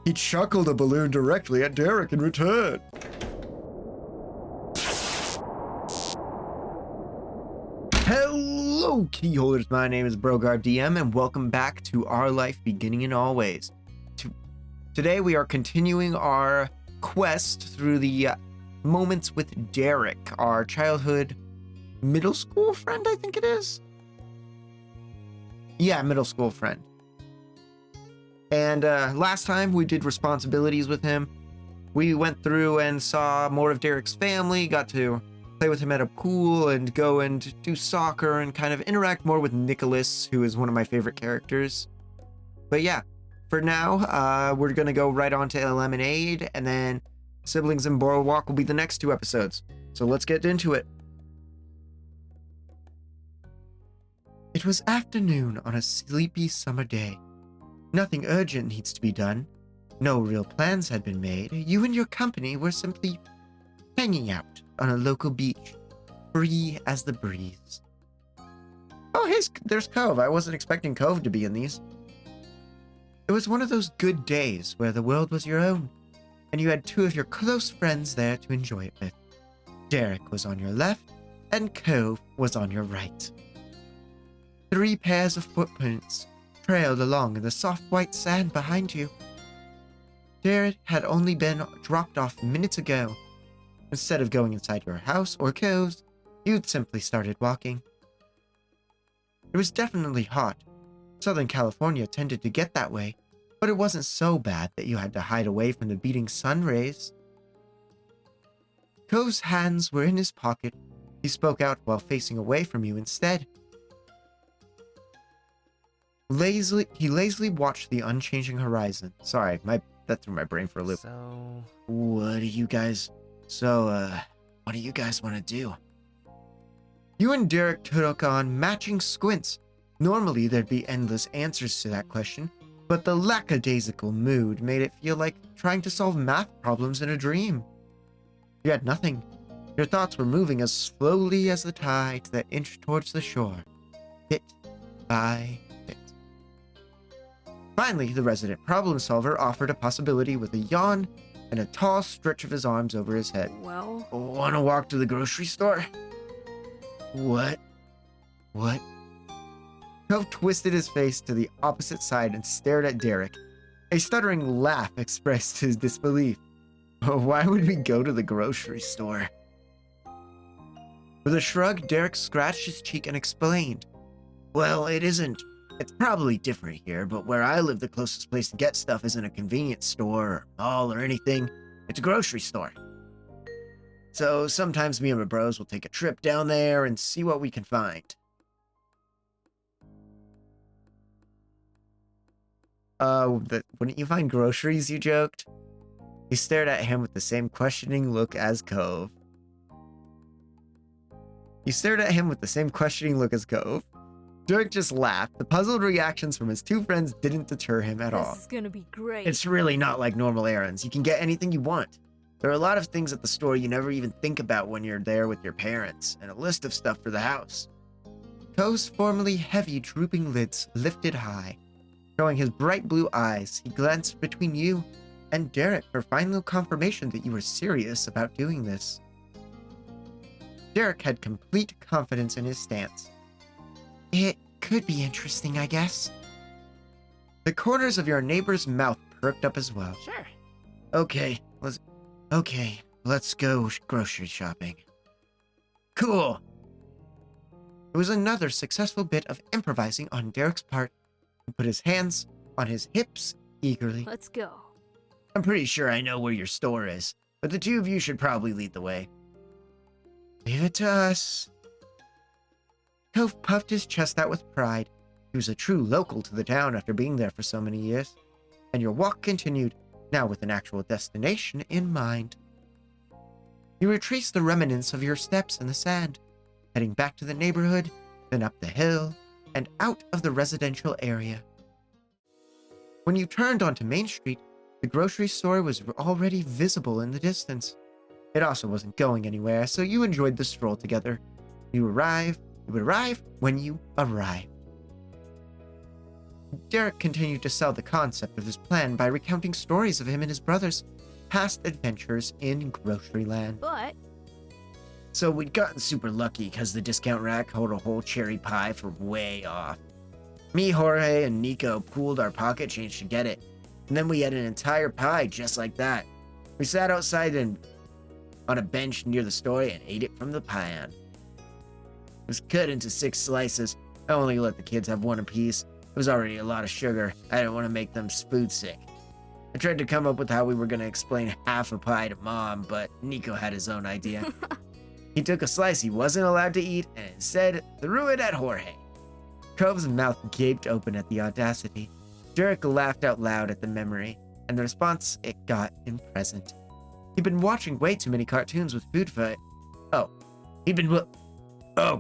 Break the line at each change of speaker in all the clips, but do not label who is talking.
He chuckled a balloon directly at Derek in return. Hello, keyholders. My name is Brogard DM, and welcome back to Our Life Beginning in All Ways. Today, we are continuing our quest through the moments with Derek, our childhood middle school friend, I think it is. Yeah, middle school friend. And last time we did responsibilities with him. We went through and saw more of Derek's family, got to play with him at a pool and go and do soccer and kind of interact more with Nicholas, who is one of my favorite characters. But yeah, for now, we're going to go right on to Lemonade, and then Siblings and Boardwalk will be the next 2 episodes. So let's get into it. It was afternoon on a sleepy summer day. Nothing urgent needs to be done. No real plans had been made. You and your company were simply hanging out on a local beach, free as the breeze. Oh, hey, there's Cove. I wasn't expecting Cove to be in these. It was one of those good days where the world was your own, and you had 2 of your close friends there to enjoy it with. Derek was on your left, and Cove was on your right. 3 pairs of footprints trailed along in the soft white sand behind you. Derek had only been dropped off minutes ago. Instead of going inside your house or Cove's, you'd simply started walking. It was definitely hot. Southern California tended to get that way, but it wasn't so bad that you had to hide away from the beating sun rays. Cove's hands were in his pocket. He spoke out while facing away from you instead. He lazily watched the unchanging horizon. Sorry, that threw my brain for a loop. What do you guys want to do? You and Derek took on matching squints. Normally, there'd be endless answers to that question, but the lackadaisical mood made it feel like trying to solve math problems in a dream. You had nothing. Your thoughts were moving as slowly as the tide that inched towards the shore, bit by bit. Finally, the resident problem solver offered a possibility with a yawn and a tall stretch of his arms over his head.
Well,
Want to walk to the grocery store? What? Cove twisted his face to the opposite side and stared at Derek. A stuttering laugh expressed his disbelief. Why would we go to the grocery store? With a shrug, Derek scratched his cheek and explained. Well, it isn't. It's probably different here, but where I live, the closest place to get stuff isn't a convenience store or mall or anything. It's a grocery store. So sometimes me and my bros will take a trip down there and see what we can find. Wouldn't you find groceries, you joked? He stared at him with the same questioning look as Cove. Derek just laughed. The puzzled reactions from his 2 friends didn't deter him at all.
this is gonna be great.
It's really not like normal errands. You can get anything you want. There are a lot of things at the store you never even think about when you're there with your parents, and a list of stuff for the house. Cove's formerly heavy, drooping lids lifted high. Showing his bright blue eyes, he glanced between you and Derek for final confirmation that you were serious about doing this. Derek had complete confidence in his stance. It could be interesting, I guess. The corners of your neighbor's mouth perked up as well.
Sure.
Okay, let's go grocery shopping. Cool. It was another successful bit of improvising on Derek's part. He put his hands on his hips eagerly.
Let's go.
I'm pretty sure I know where your store is, but the 2 of you should probably lead the way. Leave it to us. Cove puffed his chest out with pride. He was a true local to the town after being there for so many years. And your walk continued, now with an actual destination in mind. You retraced the remnants of your steps in the sand, heading back to the neighborhood, then up the hill, and out of the residential area. When you turned onto Main Street, the grocery store was already visible in the distance. It also wasn't going anywhere, so you enjoyed the stroll together. You would arrive when you arrived. Derek continued to sell the concept of his plan by recounting stories of him and his brothers' past adventures in grocery land.
But
So we'd gotten super lucky because the discount rack held a whole cherry pie for way off. Me, Jorge, and Nico pooled our pocket change to get it, and then we had an entire pie just like that. We sat outside and on a bench near the store and ate it from the pan. It was cut into 6 slices. I only let the kids have one apiece. It was already a lot of sugar. I didn't want to make them food sick. I tried to come up with how we were going to explain half a pie to Mom, but Nico had his own idea. He took a slice he wasn't allowed to eat and instead threw it at Jorge. Cove's mouth gaped open at the audacity. Derek laughed out loud at the memory, and the response it got him present. He'd been watching way too many cartoons with food fight. Oh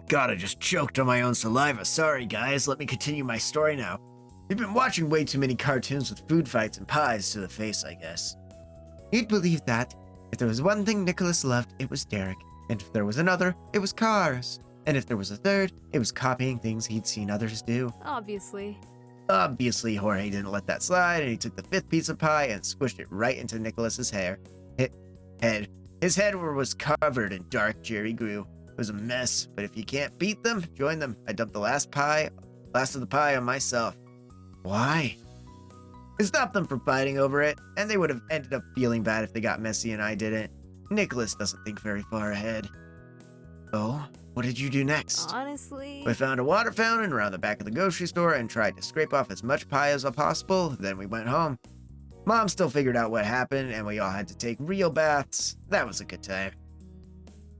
God, I just choked on my own saliva. Sorry, guys. Let me continue my story now. We've been watching way too many cartoons with food fights and pies to the face, I guess.
You'd believe that. If there was one thing Nicholas loved, it was Derek. And if there was another, it was cars. And if there was a third, it was copying things he'd seen others do.
obviously.
Obviously, Jorge didn't let that slide, and he took the 5th piece of pie and squished it right into Nicholas's head. His head was covered in dark cherry glue. It was a mess, but if you can't beat them, join them. I dumped the last of the pie on myself.
Why?
It stopped them from fighting over it, and they would have ended up feeling bad if they got messy and I didn't. Nicholas doesn't think very far ahead.
Oh, what did you do next?
Honestly.
We found a water fountain around the back of the grocery store and tried to scrape off as much pie as possible, then we went home. Mom still figured out what happened, and we all had to take real baths. That was a good time.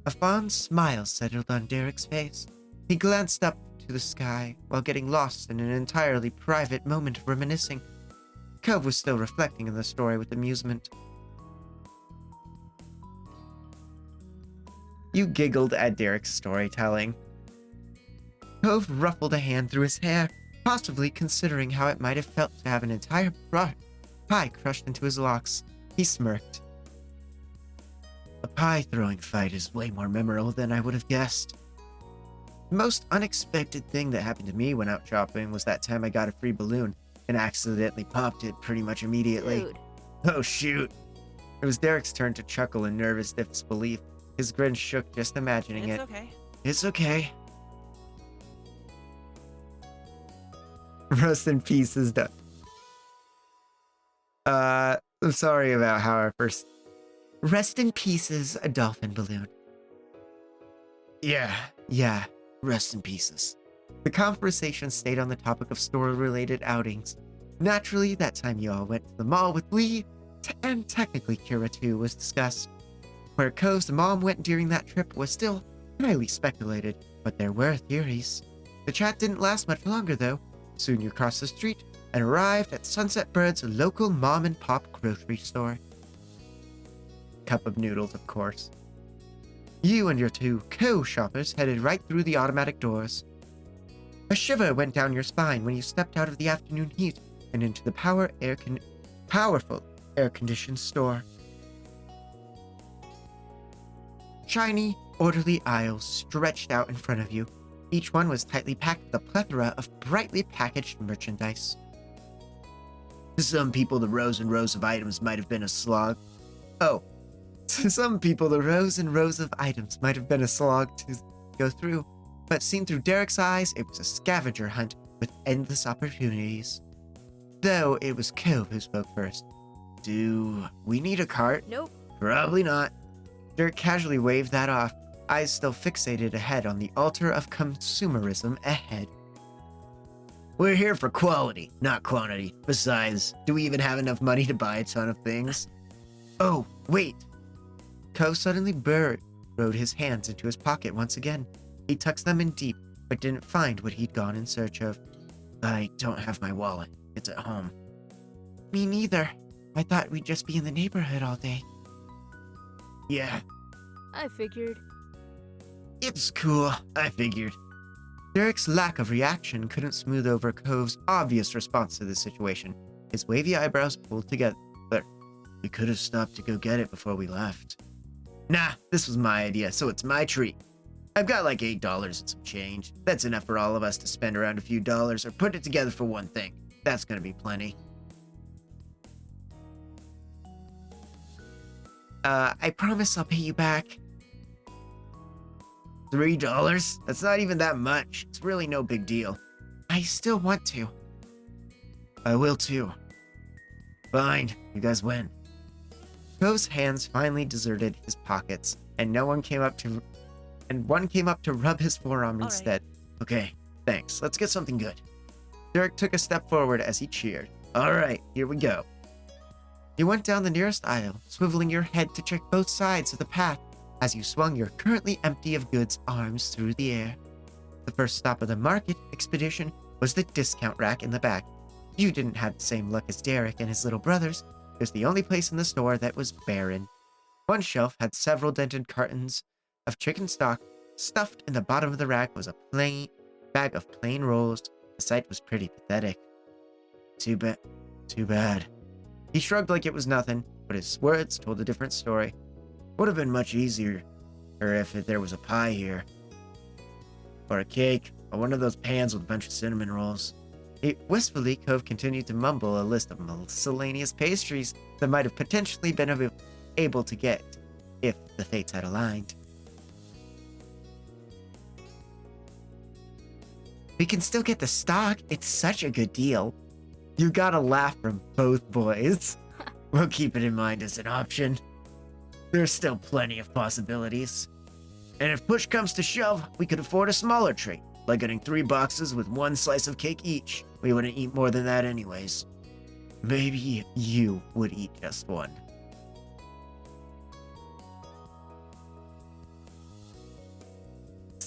A fond smile settled on Derek's face. He glanced up to the sky while getting lost in an entirely private moment of reminiscing. Cove was still reflecting on the story with amusement. You giggled at Derek's storytelling. Cove ruffled a hand through his hair, possibly considering how it might have felt to have an entire pie crushed into his locks. He smirked. A pie-throwing fight is way more memorable than I would have guessed. The most unexpected thing that happened to me when out shopping was that time I got a free balloon and accidentally popped it pretty much immediately.
Dude.
Oh shoot.
It was Derek's turn to chuckle in nervous disbelief. His grin shook just imagining it.
Okay.
It's okay. Rest in pieces, I'm sorry about how our first... Rest in pieces, a dolphin balloon.
Yeah, rest in pieces.
The conversation stayed on the topic of store-related outings. Naturally, that time you all went to the mall with Lee, and technically Kira too was discussed. Where Cove's mom went during that trip was still highly speculated, but there were theories. The chat didn't last much longer though. Soon you crossed the street and arrived at Sunset Bird's local mom-and-pop grocery store. Cup of noodles, of course. You and your 2 co-shoppers headed right through the automatic doors. A shiver went down your spine when you stepped out of the afternoon heat and into the powerful air-conditioned store. Shiny, orderly aisles stretched out in front of you. Each one was tightly packed with a plethora of brightly packaged merchandise.
To some people, the rows and rows of items might have been a slog.
Oh, to some people, the rows and rows of items might have been a slog to go through, but seen through Derek's eyes, it was a scavenger hunt with endless opportunities. Though it was Cove who spoke first.
Do we need a cart?
Nope.
Probably not.
Derek casually waved that off, eyes still fixated ahead on the altar of consumerism ahead.
We're here for quality, not quantity. Besides, do we even have enough money to buy a ton of things?
Oh, wait. Cove suddenly burrowed his hands into his pocket once again. He tucked them in deep, but didn't find what he'd gone in search of.
I don't have my wallet. It's at home.
Me neither. I thought we'd just be in the neighborhood all day.
Yeah,
I figured.
it's cool. I figured.
Derek's lack of reaction couldn't smooth over Cove's obvious response to the situation. His wavy eyebrows pulled together.
We could have stopped to go get it before we left. Nah, this was my idea, so it's my treat. I've got like $8 and some change. That's enough for all of us to spend around a few dollars or put it together for one thing. That's gonna be plenty.
I promise I'll pay you back.
$3? That's not even that much. It's really no big deal.
I still want to.
I will too. Fine, you guys win.
Cove's hands finally deserted his pockets, and one came up to rub his forearm
All
instead.
Okay, thanks. Let's get something good.
Derek took a step forward as he cheered.
All right, here we go.
You went down the nearest aisle, swiveling your head to check both sides of the path as you swung your currently empty of goods arms through the air. The first stop of the market expedition was the discount rack in the back. You didn't have the same luck as Derek and his little brothers. It was the only place in the store that was barren. One shelf had several dented cartons of chicken stock. Stuffed in the bottom of the rack was a plain bag of plain rolls. The sight was pretty pathetic.
Too bad.
He shrugged like it was nothing, but his words told a different story.
Would have been much easier if there was a pie here. Or a cake, or one of those pans with a bunch of cinnamon rolls.
Wistfully, Cove continued to mumble a list of miscellaneous pastries that might have potentially been able to get if the fates had aligned. We can still get the stock. It's such a good deal. You got a laugh from both boys.
We'll keep it in mind as an option. There's still plenty of possibilities. And if push comes to shove, we could afford a smaller treat, like getting 3 boxes with 1 slice of cake each. We wouldn't eat more than that anyways.
Maybe you would eat just one.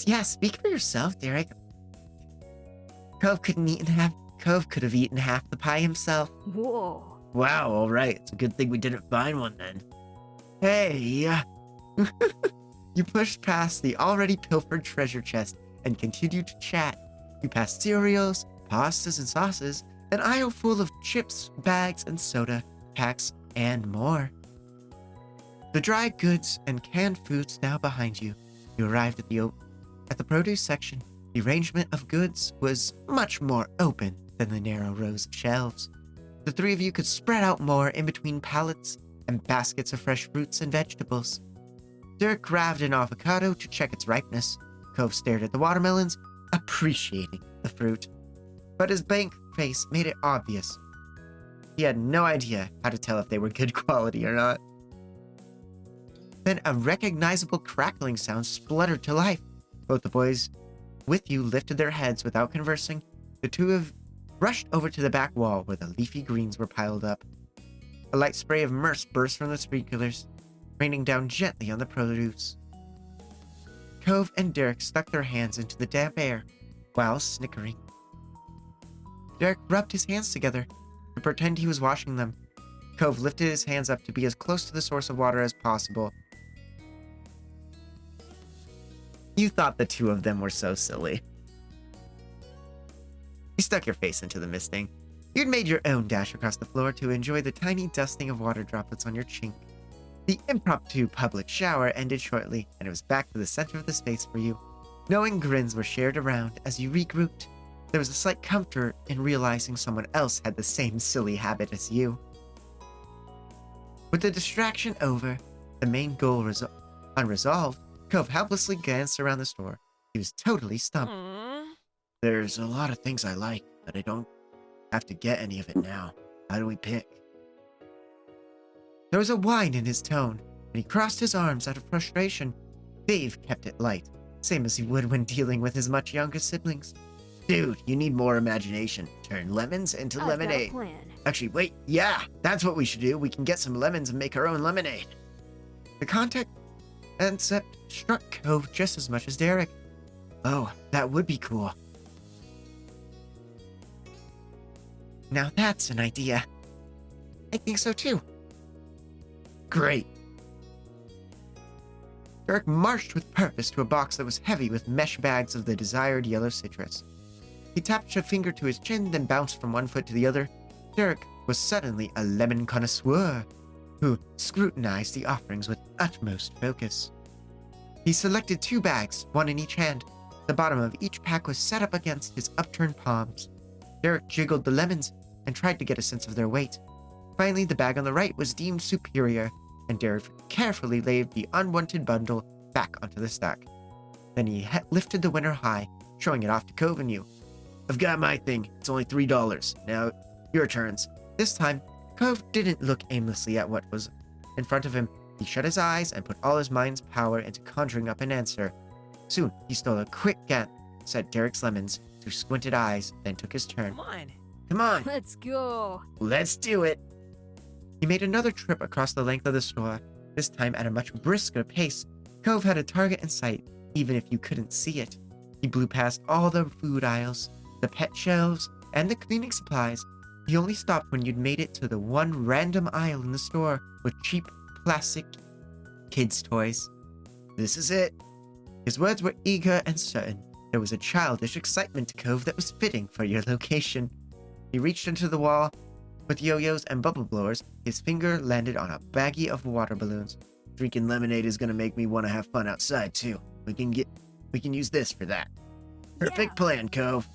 Yeah, speak for yourself, Derek. Cove could have eaten half the pie himself.
Whoa.
Wow, alright. It's a good thing we didn't find one then.
Hey, you pushed past the already pilfered treasure chest and continued to chat. You passed cereals, pastas and sauces, an aisle full of chips, bags, and soda packs, and more. The dry goods and canned foods now behind you. You arrived at the produce section. The arrangement of goods was much more open than the narrow rows of shelves. The 3 of you could spread out more in between pallets and baskets of fresh fruits and vegetables. Dirk grabbed an avocado to check its ripeness. Cove stared at the watermelons, appreciating the fruit. But his blank face made it obvious. He had no idea how to tell if they were good quality or not. Then a recognizable crackling sound spluttered to life. Both the boys with you lifted their heads without conversing. The 2 of rushed over to the back wall where the leafy greens were piled up. A light spray of myrrh burst from the sprinklers, raining down gently on the produce. Cove and Derek stuck their hands into the damp air while snickering. Derek rubbed his hands together to pretend he was washing them. Cove lifted his hands up to be as close to the source of water as possible. You thought the 2 of them were so silly. You stuck your face into the misting. You'd made your own dash across the floor to enjoy the tiny dusting of water droplets on your chink. The impromptu public shower ended shortly, and it was back to the center of the space for you. Knowing grins were shared around as you regrouped, there was a slight comfort in realizing someone else had the same silly habit as you. With the distraction over, the main goal unresolved, Cove helplessly glanced around the store. He was totally stumped.
There's a lot of things I like, but I don't have to get any of it now. How do we pick?
There was a whine in his tone, and he crossed his arms out of frustration. Dave kept it light, same as he would when dealing with his much younger siblings.
Dude, you need more imagination. Turn lemons into
I've got a
lemonade.
plan.
Actually, wait, yeah, that's what we should do. We can get some lemons and make our own lemonade.
The concept struck Cove just as much as Derek.
Oh, that would be cool.
Now that's an idea. I think so too.
Great.
Derek marched with purpose to a box that was heavy with mesh bags of the desired yellow citrus. He tapped a finger to his chin, then bounced from one foot to the other. Derek was suddenly a lemon connoisseur who scrutinized the offerings with utmost focus. He selected 2 bags, 1 in each hand. The bottom of each pack was set up against his upturned palms. Derek jiggled the lemons, and tried to get a sense of their weight. Finally, the bag on the right was deemed superior, and Derek carefully laid the unwanted bundle back onto the stack. Then he lifted the winner high, showing it off to Cove and you. I've got my thing. It's only $3. Now, your turns. This time, Cove didn't look aimlessly at what was in front of him. He shut his eyes and put all his mind's power into conjuring up an answer. Soon, he stole a quick glance at Derek's lemons through squinted eyes, then took his turn. Come on,
Let's go.
let's do it.
He made another trip across the length of the store, this time at a much brisker pace. Cove had a target in sight, even if you couldn't see it. He blew past all the food aisles, the pet shelves, and the cleaning supplies. He only stopped when you'd made it to the one random aisle in the store with cheap plastic kids' toys.
This is it.
His words were eager and certain. There was a childish excitement to Cove that was fitting for your location. He reached into the wall. With yo-yos and bubble blowers, his finger landed on a baggie of water balloons.
Freaking lemonade is gonna make me want to have fun outside too. We can use this for that. Perfect plan, Cove.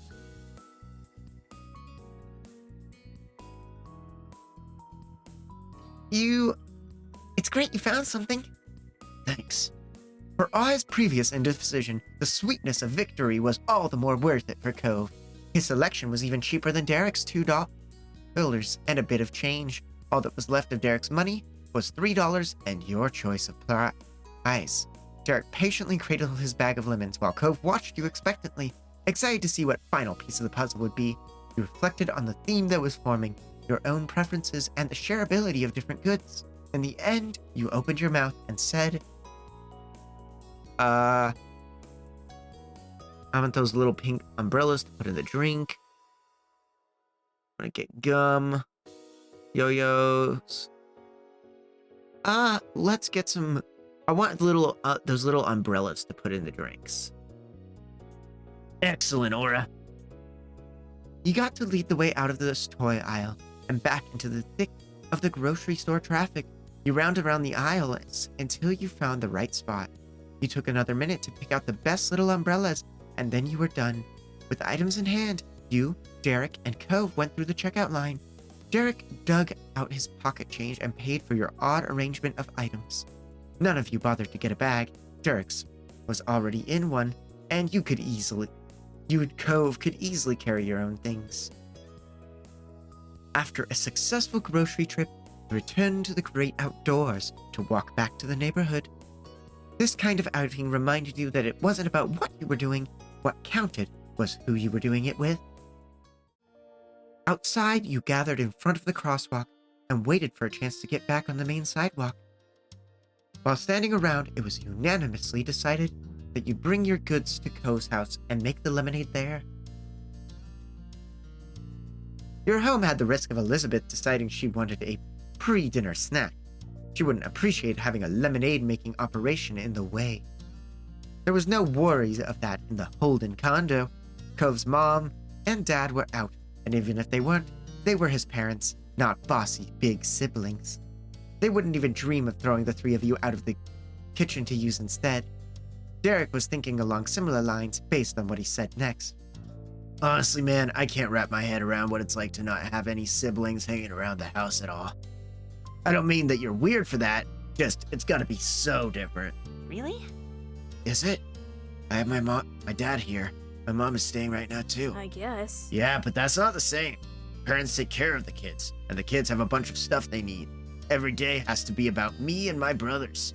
It's great you found something.
Thanks.
For all his previous indecision, the sweetness of victory was all the more worth it for Cove. His selection was even cheaper than Derek's $2 and a bit of change. All that was left of Derek's money was $3 and your choice of prize. Derek patiently cradled his bag of lemons while Cove watched you expectantly, excited to see what final piece of the puzzle would be. You reflected on the theme that was forming, your own preferences, and the shareability of different goods. In the end, you opened your mouth and said, I want those little pink umbrellas to put in the drink. I want to get gum, yo-yos. Let's get some. I want those little umbrellas to put in the drinks.
Excellent, Aura.
You got to lead the way out of this toy aisle and back into the thick of the grocery store traffic. You rounded around the aisles until you found the right spot. You took another minute to pick out the best little umbrellas, and then you were done. With items in hand, you, Derek, and Cove went through the checkout line. Derek dug out his pocket change and paid for your odd arrangement of items. None of you bothered to get a bag. Derek's was already in one, and Cove could easily carry your own things. After a successful grocery trip, you returned to the great outdoors to walk back to the neighborhood. This kind of outing reminded you that it wasn't about what you were doing. What counted was who you were doing it with. Outside, you gathered in front of the crosswalk and waited for a chance to get back on the main sidewalk. While standing around, it was unanimously decided that you'd bring your goods to Cove's house and make the lemonade there. Your home had the risk of Elizabeth deciding she wanted a pre-dinner snack. She wouldn't appreciate having a lemonade-making operation in the way. There was no worries of that in the Holden condo. Cove's mom and dad were out, and even if they weren't, they were his parents, not bossy big siblings. They wouldn't even dream of throwing the three of you out of the kitchen to use instead. Derek was thinking along similar lines based on what he said next.
Honestly, man, I can't wrap my head around what it's like to not have any siblings hanging around the house at all. I don't mean that you're weird for that, just it's gotta be so different.
Really?
Is it? I have my dad here. My mom is staying right now too.
I guess.
Yeah, but that's not the same. Parents take care of the kids, and the kids have a bunch of stuff they need. Every day has to be about me and my brothers.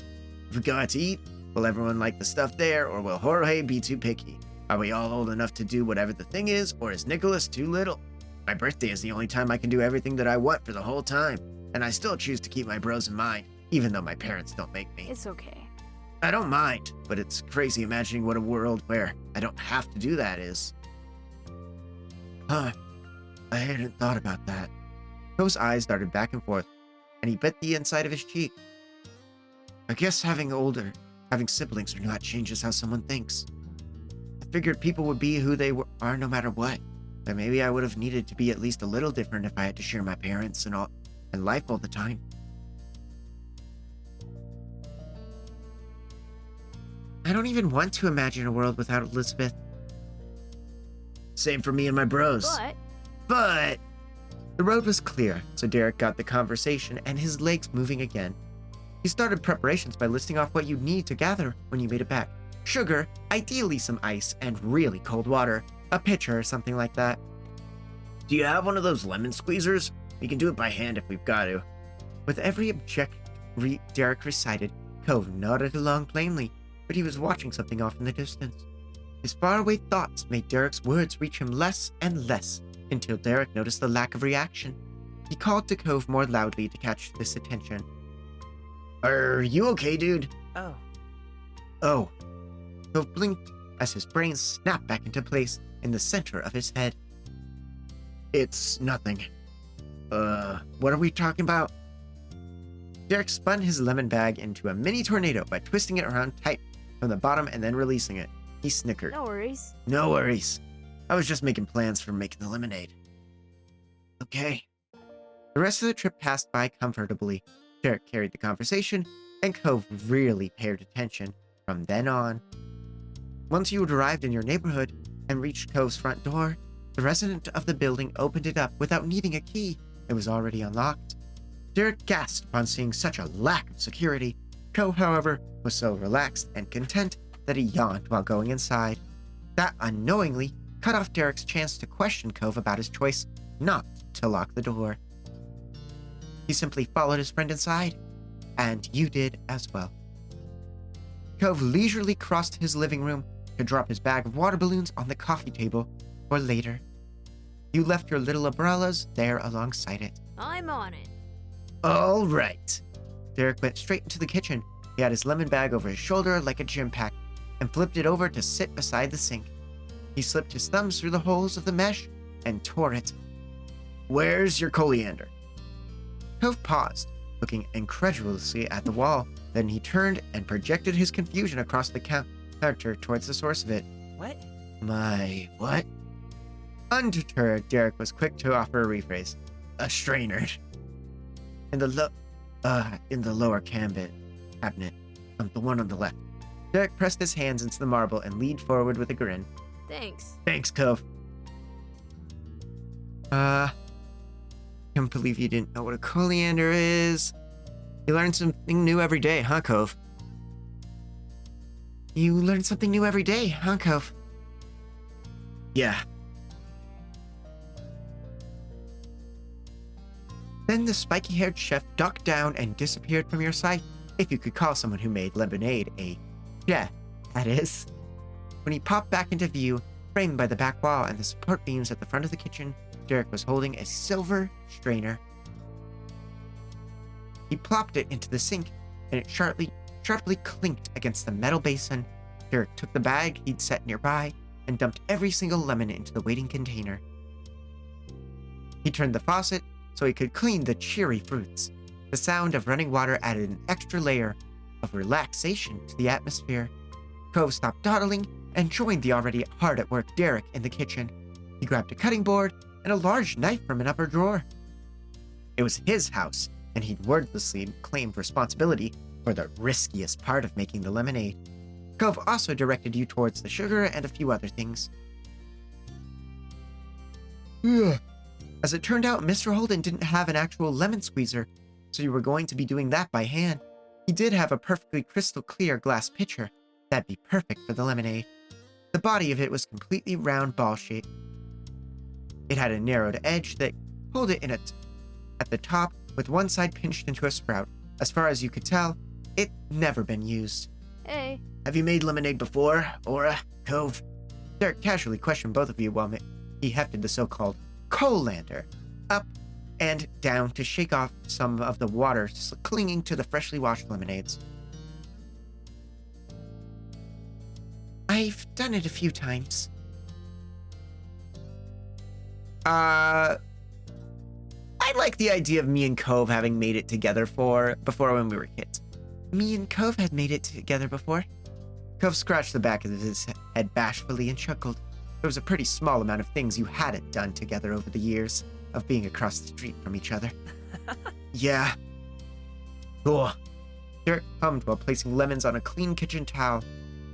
If we go out to eat, will everyone like the stuff there, or will Jorge be too picky? Are we all old enough to do whatever the thing is, or is Nicholas too little? My birthday is the only time I can do everything that I want for the whole time, and I still choose to keep my bros in mind, even though my parents don't make me.
It's okay.
I don't mind, but it's crazy imagining what a world where I don't have to do that is.
Huh. I hadn't thought about that. Cove's eyes darted back and forth, and he bit the inside of his cheek. I guess having siblings or not changes how someone thinks. I figured people would be who they are no matter what, but maybe I would have needed to be at least a little different if I had to share my parents and life all the time. I don't even want to imagine a world without Elizabeth.
Same for me and my bros.
But
But
The road was clear, so Derek got the conversation and his legs moving again. He started preparations by listing off what you'd need to gather when you made it back. Sugar, ideally some ice, and really cold water. A pitcher or something like that.
Do you have one of those lemon squeezers? We can do it by hand if we've got to.
With every object Derek recited, Cove nodded along plainly, but he was watching something off in the distance. His faraway thoughts made Derek's words reach him less and less, until Derek noticed the lack of reaction. He called to Cove more loudly to catch this attention.
Are you okay, dude?
Oh. Cove blinked as his brain snapped back into place in the center of his head.
It's nothing. What are we talking about?
Derek spun his lemon bag into a mini tornado by twisting it around tight from the bottom and then releasing it. He snickered.
No worries.
No worries. I was just making plans for making the lemonade. Okay.
The rest of the trip passed by comfortably. Derek carried the conversation, and Cove really paid attention from then on. Once you had arrived in your neighborhood and reached Cove's front door, the resident of the building opened it up without needing a key. It was already unlocked. Derek gasped upon seeing such a lack of security. Cove, however, was so relaxed and content that he yawned while going inside. That unknowingly cut off Derek's chance to question Cove about his choice not to lock the door. He simply followed his friend inside, and you did as well. Cove leisurely crossed his living room to drop his bag of water balloons on the coffee table for later. You left your little umbrellas there alongside it.
I'm on it.
All right.
Derek went straight into the kitchen. He had his lemon bag over his shoulder like a gym pack and flipped it over to sit beside the sink. He slipped his thumbs through the holes of the mesh and tore it.
Where's your coriander?
Cove paused, looking incredulously at the wall. Then he turned and projected his confusion across the counter towards the source of it.
What?
My what? Undeterred, Derek was quick to offer a rephrase.
A strainer.
In the lower cabinet, the one on the left. Derek pressed his hands into the marble and leaned forward with a grin.
Thanks.
Thanks, Cove.
Can't believe you didn't know what a coriander is. You learn something new every day, huh, Cove? You learn something new every day, huh, Cove?
Yeah.
Then the spiky-haired chef ducked down and disappeared from your sight, if you could call someone who made lemonade a chef, that is. When he popped back into view, framed by the back wall and the support beams at the front of the kitchen, Derek was holding a silver strainer. He plopped it into the sink, and it sharply clinked against the metal basin. Derek took the bag he'd set nearby and dumped every single lemon into the waiting container. He turned the faucet so he could clean the cheery fruits. The sound of running water added an extra layer of relaxation to the atmosphere. Cove stopped dawdling and joined the already hard-at-work Derek in the kitchen. He grabbed a cutting board and a large knife from an upper drawer. It was his house, and he'd wordlessly claimed responsibility for the riskiest part of making the lemonade. Cove also directed you towards the sugar and a few other things. As it turned out, Mr. Holden didn't have an actual lemon squeezer, so you were going to be doing that by hand. He did have a perfectly crystal clear glass pitcher. That'd be perfect for the lemonade. The body of it was completely round ball shaped. It had a narrowed edge that pulled it in at the top, with one side pinched into a sprout. As far as you could tell, it'd never been used.
Hey.
Have you made lemonade before, Aura, Cove?
Derek casually questioned both of you while he hefted the so-called colander up and down to shake off some of the water clinging to the freshly washed lemonades. I've done it a few times. I like the idea of me and Cove having made it together before when we were kids. Me and Cove had made it together before. Cove scratched the back of his head bashfully and chuckled. There was a pretty small amount of things you hadn't done together over the years of being across the street from each other.
Yeah. Cool.
Derek hummed while placing lemons on a clean kitchen towel.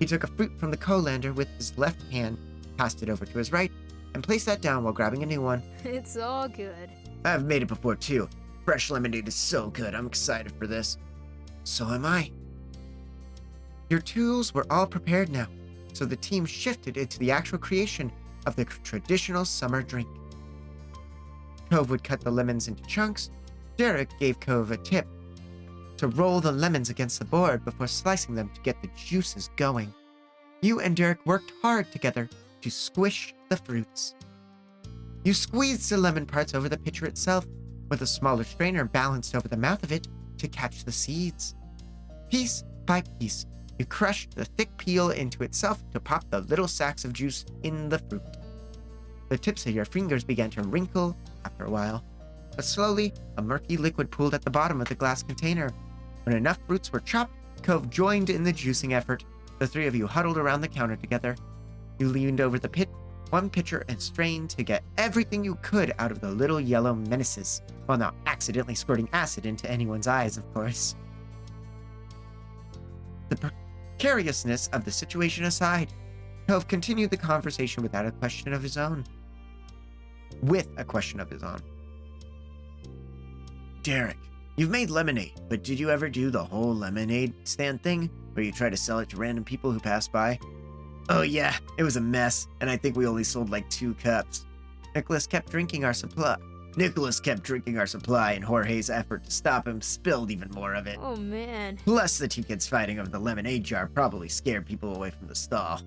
He took a fruit from the colander with his left hand, passed it over to his right, and placed that down while grabbing a new one.
It's all good.
I've made it before too. Fresh lemonade is so good. I'm excited for this.
So am I. Your tools were all prepared now, so the team shifted into the actual creation of the traditional summer drink. Cove would cut the lemons into chunks. Derek gave Cove a tip to roll the lemons against the board before slicing them to get the juices going. You and Derek worked hard together to squish the fruits. You squeezed the lemon parts over the pitcher itself, with a smaller strainer balanced over the mouth of it to catch the seeds. Piece by piece, you crushed the thick peel into itself to pop the little sacs of juice in the fruit. The tips of your fingers began to wrinkle after a while, but slowly a murky liquid pooled at the bottom of the glass container. When enough fruits were chopped, Cove joined in the juicing effort. The three of you huddled around the counter together. You leaned over the one pitcher and strained to get everything you could out of the little yellow menaces, while not accidentally squirting acid into anyone's eyes, of course. The precariousness of the situation aside, Cove continued the conversation with a question of his own.
Derek, you've made lemonade, but did you ever do the whole lemonade stand thing, where you try to sell it to random people who pass by? Oh yeah, it was a mess, and I think we only sold like 2 cups.
Nicholas kept drinking our supply,
and Jorge's effort to stop him spilled even more of it.
Oh man.
Plus, the 2 kids fighting over the lemonade jar probably scared people away from the stall.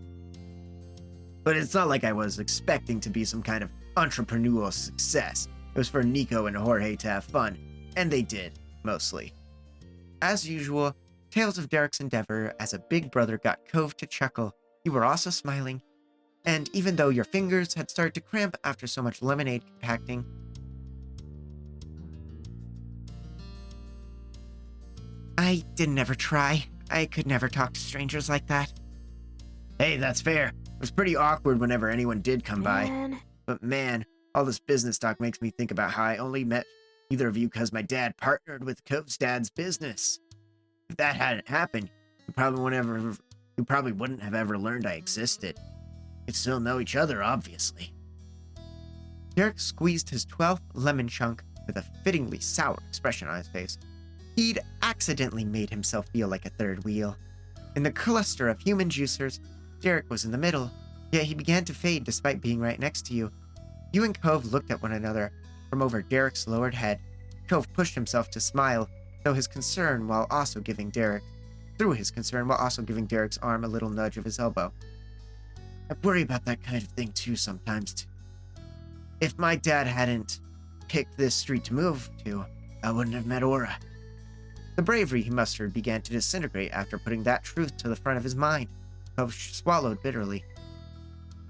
But it's not like I was expecting to be some kind of entrepreneurial success. It was for Nico and Jorge to have fun, and they did, mostly.
As usual, tales of Derek's endeavor as a big brother got Cove to chuckle. You were also smiling, and even though your fingers had started to cramp after so much lemonade compacting, I didn't ever try. I could never talk to strangers like that.
Hey, that's fair. It was pretty awkward whenever anyone did come by. But man, all this business talk makes me think about how I only met either of you because my dad partnered with Cove's dad's business. If that hadn't happened, you probably wouldn't have ever learned I existed. You'd still know each other, obviously.
Derek squeezed his 12th lemon chunk with a fittingly sour expression on his face. He'd accidentally made himself feel like a third wheel. In the cluster of human juicers, Derek was in the middle, yet he began to fade despite being right next to you. You and Cove looked at one another from over Derek's lowered head. Cove pushed himself to smile, through his concern while also giving Derek's arm a little nudge of his elbow.
I worry about that kind of thing too sometimes. If my dad hadn't picked this street to move to, I wouldn't have met Aura.
The bravery he mustered began to disintegrate after putting that truth to the front of his mind. Cove swallowed bitterly.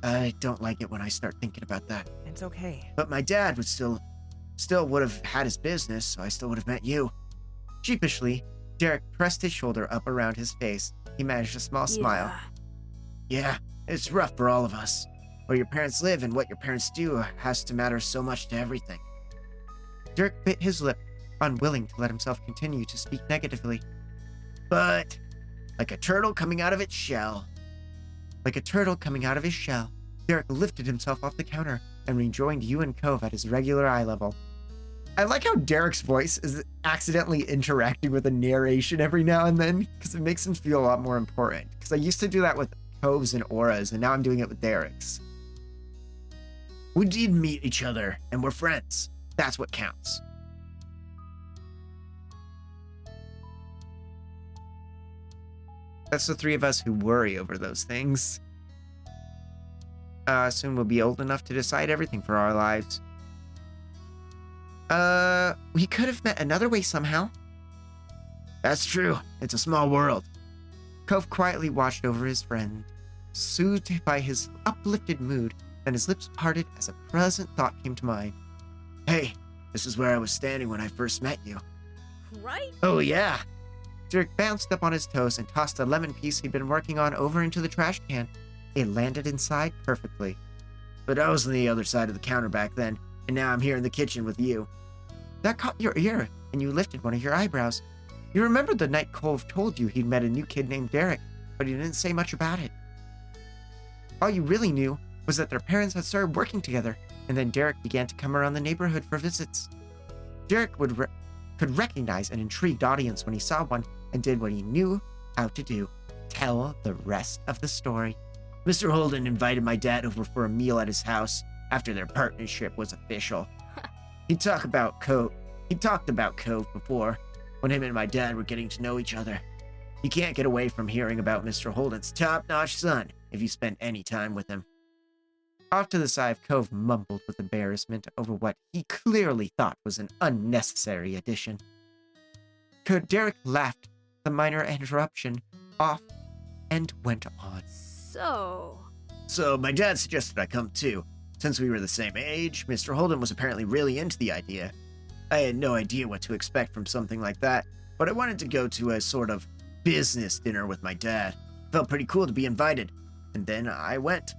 I don't like it when I start thinking about that.
It's okay.
But my dad would still would have had his business, so I still would have met you.
Sheepishly, Derek pressed his shoulder up around his face. He managed a small smile.
Yeah, it's rough for all of us. Where your parents live and what your parents do has to matter so much to everything.
Derek bit his lip, unwilling to let himself continue to speak negatively.
But, like a turtle coming out of its shell.
Like a turtle coming out of his shell, Derek lifted himself off the counter and rejoined you and Cove at his regular eye level. I like how Derek's voice is accidentally interacting with a narration every now and then, because it makes him feel a lot more important. Because I used to do that with Cove's and Aura's, and now I'm doing it with Derek's.
We did meet each other, and we're friends. That's what counts.
That's the 3 of us who worry over those things. Soon we'll be old enough to decide everything for our lives. We could have met another way somehow.
That's true. It's a small world.
Cove quietly watched over his friend, soothed by his uplifted mood, then his lips parted as a pleasant thought came to mind.
Hey, this is where I was standing when I first met you.
Right?
Oh, yeah.
Derek bounced up on his toes and tossed a lemon piece he'd been working on over into the trash can. It landed inside perfectly.
But I was on the other side of the counter back then, and now I'm here in the kitchen with you.
That caught your ear, and you lifted one of your eyebrows. You remembered the night Cove told you he'd met a new kid named Derek, but he didn't say much about it. All you really knew was that their parents had started working together, and then Derek began to come around the neighborhood for visits. Derek could recognize an intrigued audience when he saw one and did what he knew how to do: tell the rest of the story.
Mr. Holden invited my dad over for a meal at his house after their partnership was official. He talked about Cove before, when him and my dad were getting to know each other. You can't get away from hearing about Mr. Holden's top-notch son if you spend any time with him.
Off to the side, Cove mumbled with embarrassment over what he clearly thought was an unnecessary addition. Derek laughed the minor interruption off and went on.
So,
my dad suggested I come too. Since we were the same age, Mr. Holden was apparently really into the idea. I had no idea what to expect from something like that, but I wanted to go to a sort of business dinner with my dad. Felt pretty cool to be invited, and then I went.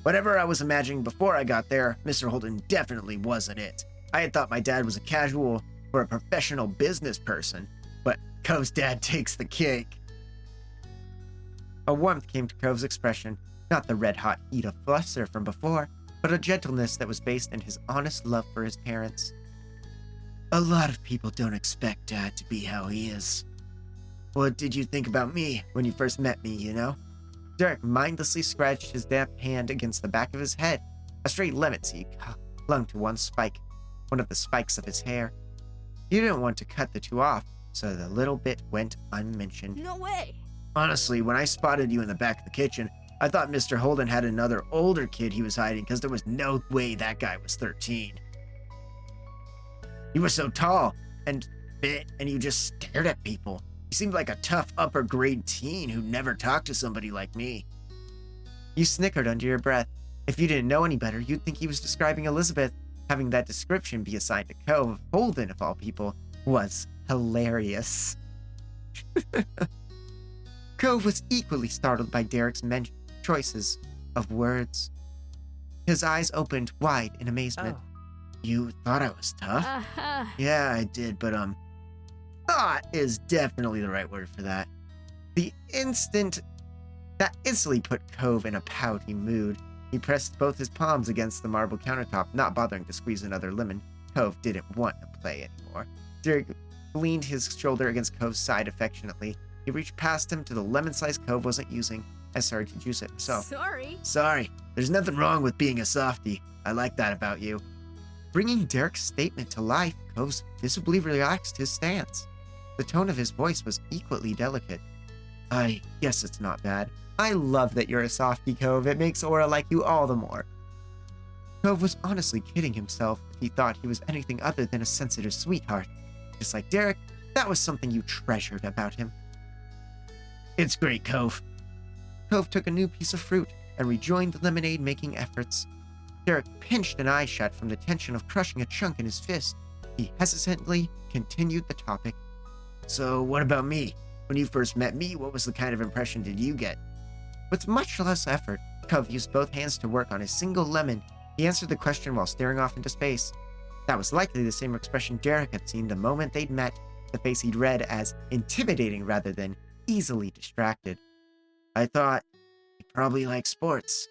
Whatever I was imagining before I got there, Mr. Holden definitely wasn't it. I had thought my dad was a casual or a professional business person, but Cove's dad takes the cake.
A warmth came to Cove's expression, not the red-hot heat of fluster from before, but a gentleness that was based in his honest love for his parents.
A lot of people don't expect Dad to be how he is. What did you think about me when you first met me, you know?
Derek mindlessly scratched his damp hand against the back of his head. A stray lemon seed clung to one of the spikes of his hair. He didn't want to cut the two off, so the little bit went unmentioned.
no way.
Honestly, when I spotted you in the back of the kitchen, I thought Mr. Holden had another older kid he was hiding because there was no way that guy was 13. You were so tall and fit, and you just stared at people. You seemed like a tough upper-grade teen who never talked to somebody like me.
You snickered under your breath. If you didn't know any better, you'd think he was describing Elizabeth. Having that description be assigned to Cove, Holden of all people, was hilarious. Cove was equally startled by Derek's choices of words. His eyes opened wide in amazement.
You thought I was tough? Yeah, I did, but thought is definitely the right word for that.
That instantly put Cove in a pouty mood. He pressed both his palms against the marble countertop, not bothering to squeeze another lemon. Cove didn't want to play anymore. Derek leaned his shoulder against Cove's side affectionately. He reached past him to the lemon slice Cove wasn't using and started to juice it himself.
Sorry.
There's nothing wrong with being a softie. I like that about you.
Bringing Derek's statement to life, Cove visibly relaxed his stance. The tone of his voice was equally delicate. I guess it's not bad. I love that you're a softie, Cove. It makes Aura like you all the more. Cove was honestly kidding himself if he thought he was anything other than a sensitive sweetheart. Just like Derek, that was something you treasured about him.
It's great, Cove.
Cove took a new piece of fruit and rejoined the lemonade-making efforts. Derek pinched an eye shut from the tension of crushing a chunk in his fist. He hesitantly continued the topic.
So, what about me? When you first met me, what was the kind of impression did you get?
With much less effort, Cove used both hands to work on a single lemon. He answered the question while staring off into space. That was likely the same expression Derek had seen the moment they'd met, the face he'd read as intimidating rather than easily distracted.
I thought you probably like sports.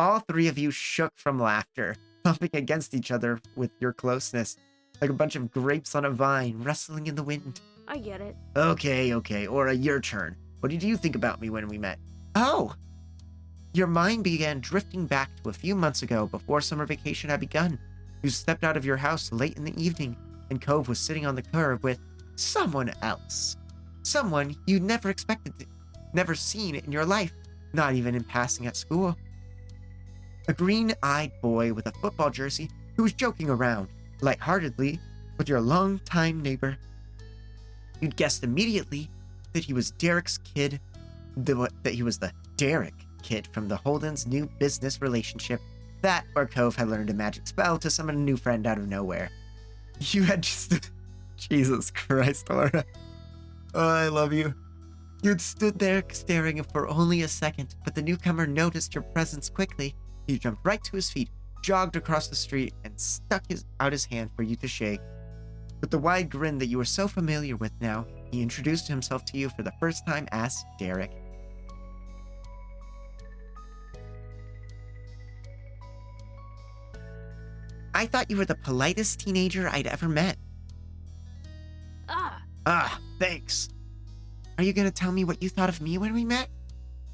All three of you shook from laughter, thumping against each other with your closeness, like a bunch of grapes on a vine rustling in the wind.
I get it.
Okay, Aura, your turn. What did you think about me when we met?
Oh! Your mind began drifting back to a few months ago before summer vacation had begun. You stepped out of your house late in the evening, and Cove was sitting on the curb with someone else. Someone you'd never seen in your life, not even in passing at school. A green-eyed boy with a football jersey who was joking around, lightheartedly, with your longtime neighbor. You'd guessed immediately that he was Derek's kid, that he was the Derek kid from the Holden's new business relationship. That or Cove had learned a magic spell to summon a new friend out of nowhere. You had just... Jesus Christ, Laura. Oh, I love you. You'd stood there staring for only a second, but the newcomer noticed your presence quickly. He jumped right to his feet, jogged across the street, and stuck out his hand for you to shake. With the wide grin that you were so familiar with now, he introduced himself to you for the first time as Derek. I thought you were the politest teenager I'd ever met.
Ah,
Thanks.
Are you gonna tell me what you thought of me when we met?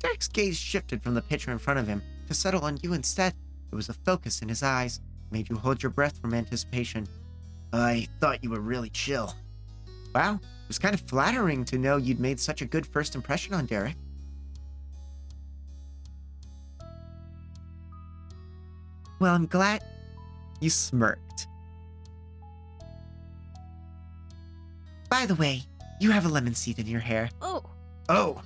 Derek's gaze shifted from the picture in front of him to settle on you instead. There was a focus in his eyes, made you hold your breath from anticipation.
I thought you were really chill.
Wow, it was kind of flattering to know you'd made such a good first impression on Derek. Well, I'm glad you smirked. By the way, you have a lemon seed in your hair.
Oh,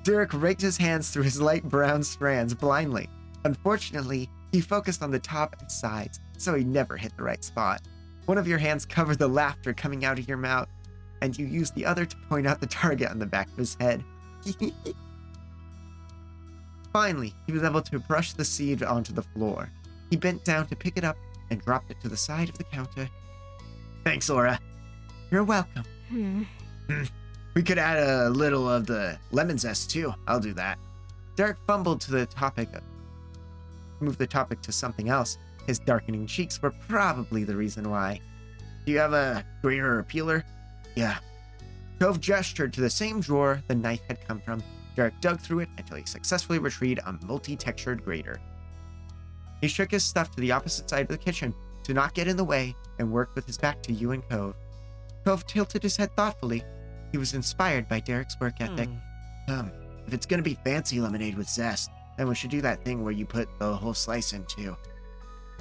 Derek raked his hands through his light brown strands blindly. Unfortunately, he focused on the top and sides, so he never hit the right spot. One of your hands covered the laughter coming out of your mouth, and you used the other to point out the target on the back of his head. Finally, he was able to brush the seed onto the floor. He bent down to pick it up and dropped it to the side of the counter.
thanks, Aura.
You're welcome.
We could add a little of the lemon zest too. I'll do that.
Derek fumbled to the topic, moved the topic to something else. His darkening cheeks were probably the reason why.
Do you have a grater or peeler?
Yeah. Cove gestured to the same drawer the knife had come from. Derek dug through it until he successfully retrieved a multi-textured grater. He shook his stuff to the opposite side of the kitchen to not get in the way and worked with his back to you and Cove. Cove tilted his head thoughtfully. He was inspired by Derek's work ethic.
If it's gonna be fancy lemonade with zest, then we should do that thing where you put the whole slice in too.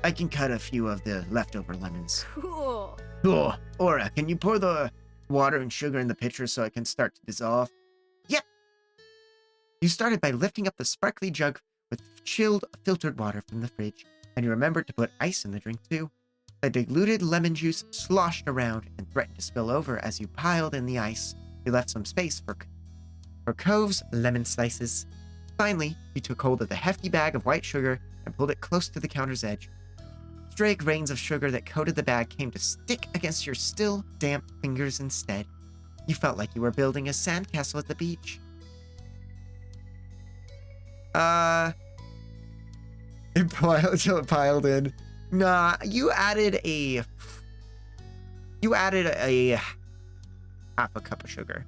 I can cut a few of the leftover lemons.
cool.
Cool. Aura, can you pour the water and sugar in the pitcher so it can start to dissolve?
Yep. You started by lifting up the sparkly jug with chilled, filtered water from the fridge, and you remembered to put ice in the drink too. The diluted lemon juice sloshed around and threatened to spill over as you piled in the ice. You left some space for Cove's lemon slices. Finally, you took hold of the hefty bag of white sugar and pulled it close to the counter's edge. Stray grains of sugar that coated the bag came to stick against your still, damp fingers instead. You felt like you were building a sandcastle at the beach. Until it piled in. Nah, you added a half a cup of sugar.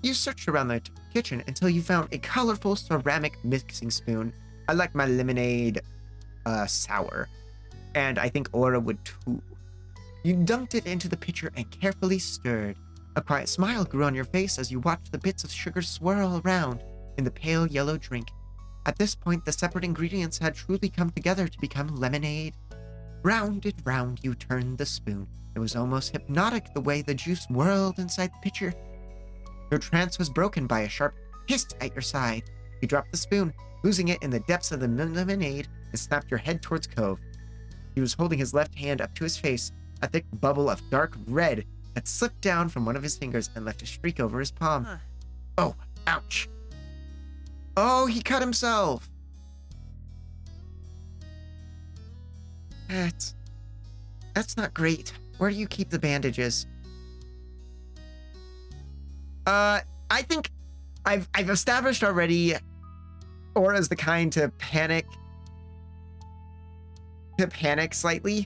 You searched around the kitchen until you found a colorful ceramic mixing spoon. I like my lemonade sour, and I think Aura would too. You dunked it into the pitcher and carefully stirred. A quiet smile grew on your face as you watched the bits of sugar swirl around in the pale yellow drink. At this point, the separate ingredients had truly come together to become lemonade. Round and round you turned the spoon. It was almost hypnotic the way the juice whirled inside the pitcher. Your trance was broken by a sharp hiss at your side. You dropped the spoon, losing it in the depths of the lemonade, and snapped your head towards Cove. He was holding his left hand up to his face. A thick bubble of dark red had slipped down from one of his fingers and left a streak over his palm. Oh, ouch. Oh, he cut himself. That's not great. Where do you keep the bandages? I think I've established already Aura's the kind to panic slightly.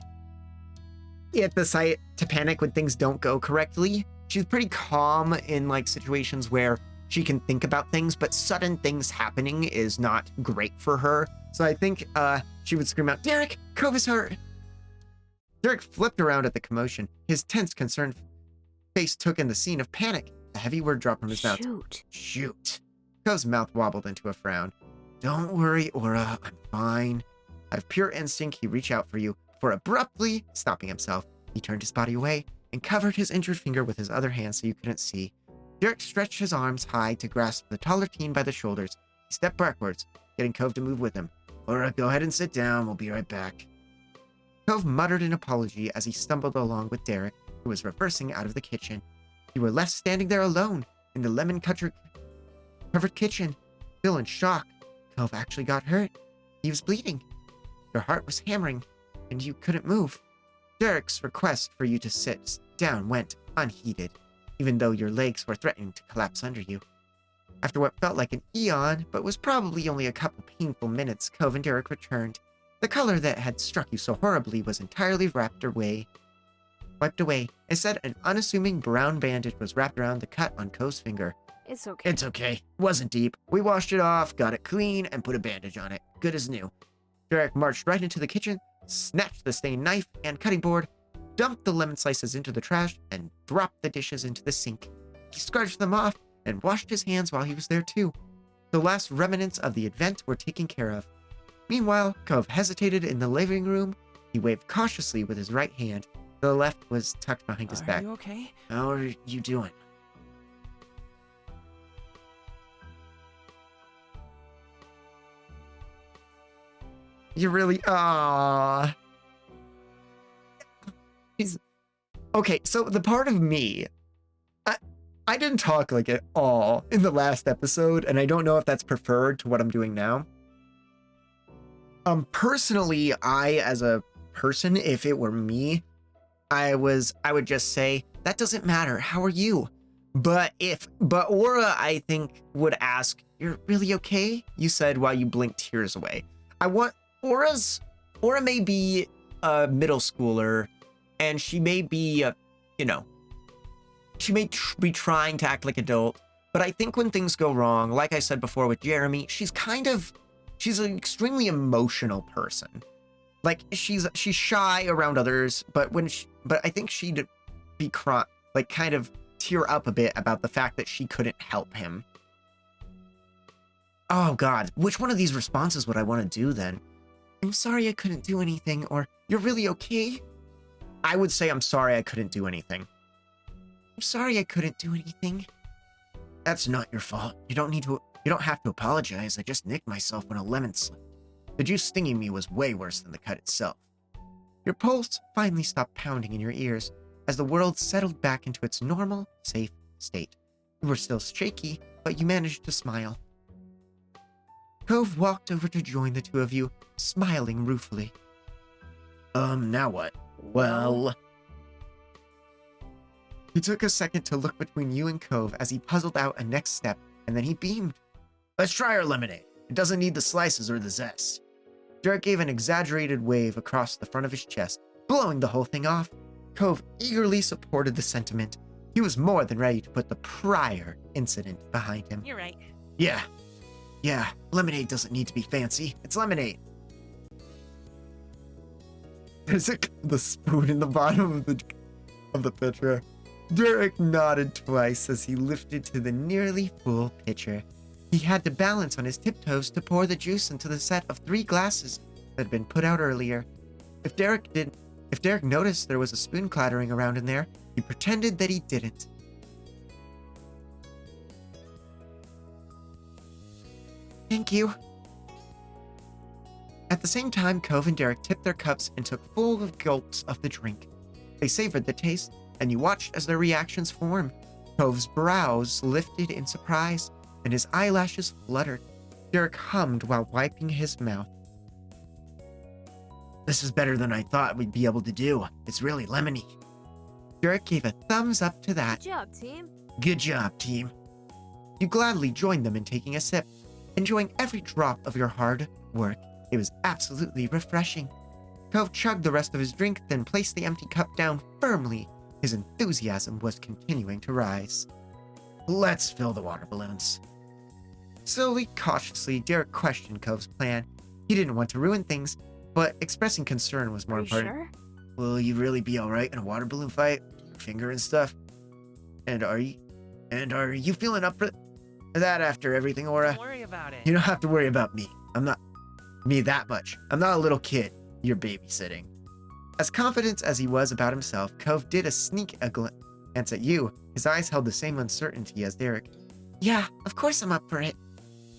At the site to panic when things don't go correctly. She's pretty calm in like situations where she can think about things, but sudden things happening is not great for her. So I think she would scream out, "Derek, Cove is hurt." Derek flipped around at the commotion. His tense, concerned face took in the scene of panic. A heavy word dropped from his mouth. Shoot. Cove's mouth wobbled into a frown. Don't worry, Aura. I'm fine. Out of pure instinct, he reached out for you, before abruptly stopping himself. He turned his body away and covered his injured finger with his other hand so you couldn't see. Derek stretched his arms high to grasp the taller teen by the shoulders. He stepped backwards, getting Cove to move with him. Aura, go ahead and sit down. We'll be right back. Cove muttered an apology as he stumbled along with Derek, who was reversing out of the kitchen. You were left standing there alone in the lemon-covered kitchen, still in shock. Cove actually got hurt. He was bleeding. Your heart was hammering, and you couldn't move. Derek's request for you to sit down went unheeded, even though your legs were threatening to collapse under you. After what felt like an eon, but was probably only a couple painful minutes, Cove and Derek returned. The color that had struck you so horribly was entirely wiped away. Instead, an unassuming brown bandage was wrapped around the cut on Cove's finger.
It's okay.
It's okay. Wasn't deep. We washed it off, got it clean, and put a bandage on it. Good as new. Derek marched right into the kitchen, snatched the stained knife and cutting board, dumped the lemon slices into the trash, and dropped the dishes into the sink. He scratched them off and washed his hands while he was there too. The last remnants of the event were taken care of. Meanwhile, Cove hesitated in the living room. He waved cautiously with his right hand. The left was tucked behind his back.
Are you okay?
How are you doing?
You really, He's okay. So the part of me, I didn't talk like at all in the last episode, and I don't know if that's preferred to what I'm doing now. Personally, I as a person, if it were me, I would just say that doesn't matter. How are you? But Aura, I think, would ask, "You're really okay?" You said while you blinked tears away. Aura may be a middle schooler, and she may be, she may be trying to act like an adult. But I think when things go wrong, like I said before with Jeremy, she's an extremely emotional person. Like she's shy around others, but I think she'd be kind of tear up a bit about the fact that she couldn't help him. Oh God, which one of these responses would I want to do then? I'm sorry I couldn't do anything, or you're really okay? I would say I'm sorry I couldn't do anything. I'm sorry I couldn't do anything.
That's not your fault. You don't have to apologize. I just nicked myself when a lemon slipped. The juice stinging me was way worse than the cut itself.
Your pulse finally stopped pounding in your ears as the world settled back into its normal, safe state. You were still shaky, but you managed to smile. Cove walked over to join the two of you, smiling ruefully.
Now what? Well...
He took a second to look between you and Cove as he puzzled out a next step, and then he beamed.
Let's try our lemonade. It doesn't need the slices or the zest.
Derek gave an exaggerated wave across the front of his chest, blowing the whole thing off. Cove eagerly supported the sentiment. He was more than ready to put the prior incident behind him.
You're right.
Yeah, lemonade doesn't need to be fancy. It's lemonade.
There's the spoon in the bottom of the pitcher. Derek nodded twice as he lifted to the nearly full pitcher. He had to balance on his tiptoes to pour the juice into the set of 3 glasses that had been put out earlier. If Derek noticed there was a spoon clattering around in there, he pretended that he didn't. Thank you. At the same time, Cove and Derek tipped their cups and took full gulps of the drink. They savored the taste, and you watched as their reactions formed. Cove's brows lifted in surprise, and his eyelashes fluttered. Derek hummed while wiping his mouth.
This is better than I thought we'd be able to do. It's really lemony.
Derek gave a thumbs up to that.
Good job, team.
Good job, team.
You gladly joined them in taking a sip, enjoying every drop of your hard work. It was absolutely refreshing. Cove chugged the rest of his drink, then placed the empty cup down firmly. His enthusiasm was continuing to rise.
Let's fill the water balloons.
Slowly, cautiously, Derek questioned Cove's plan. He didn't want to ruin things, but expressing concern was more
Are you
important.
sure?
Will you really be alright in a water balloon fight? Your finger and stuff? And are you feeling up for that after everything, Aura?
Don't worry about it.
You don't have to worry about me. I'm not me that much. I'm not a little kid you're babysitting.
As confident as he was about himself, Cove did a sneak glance at you. His eyes held the same uncertainty as Derek. Yeah, of course I'm up for it.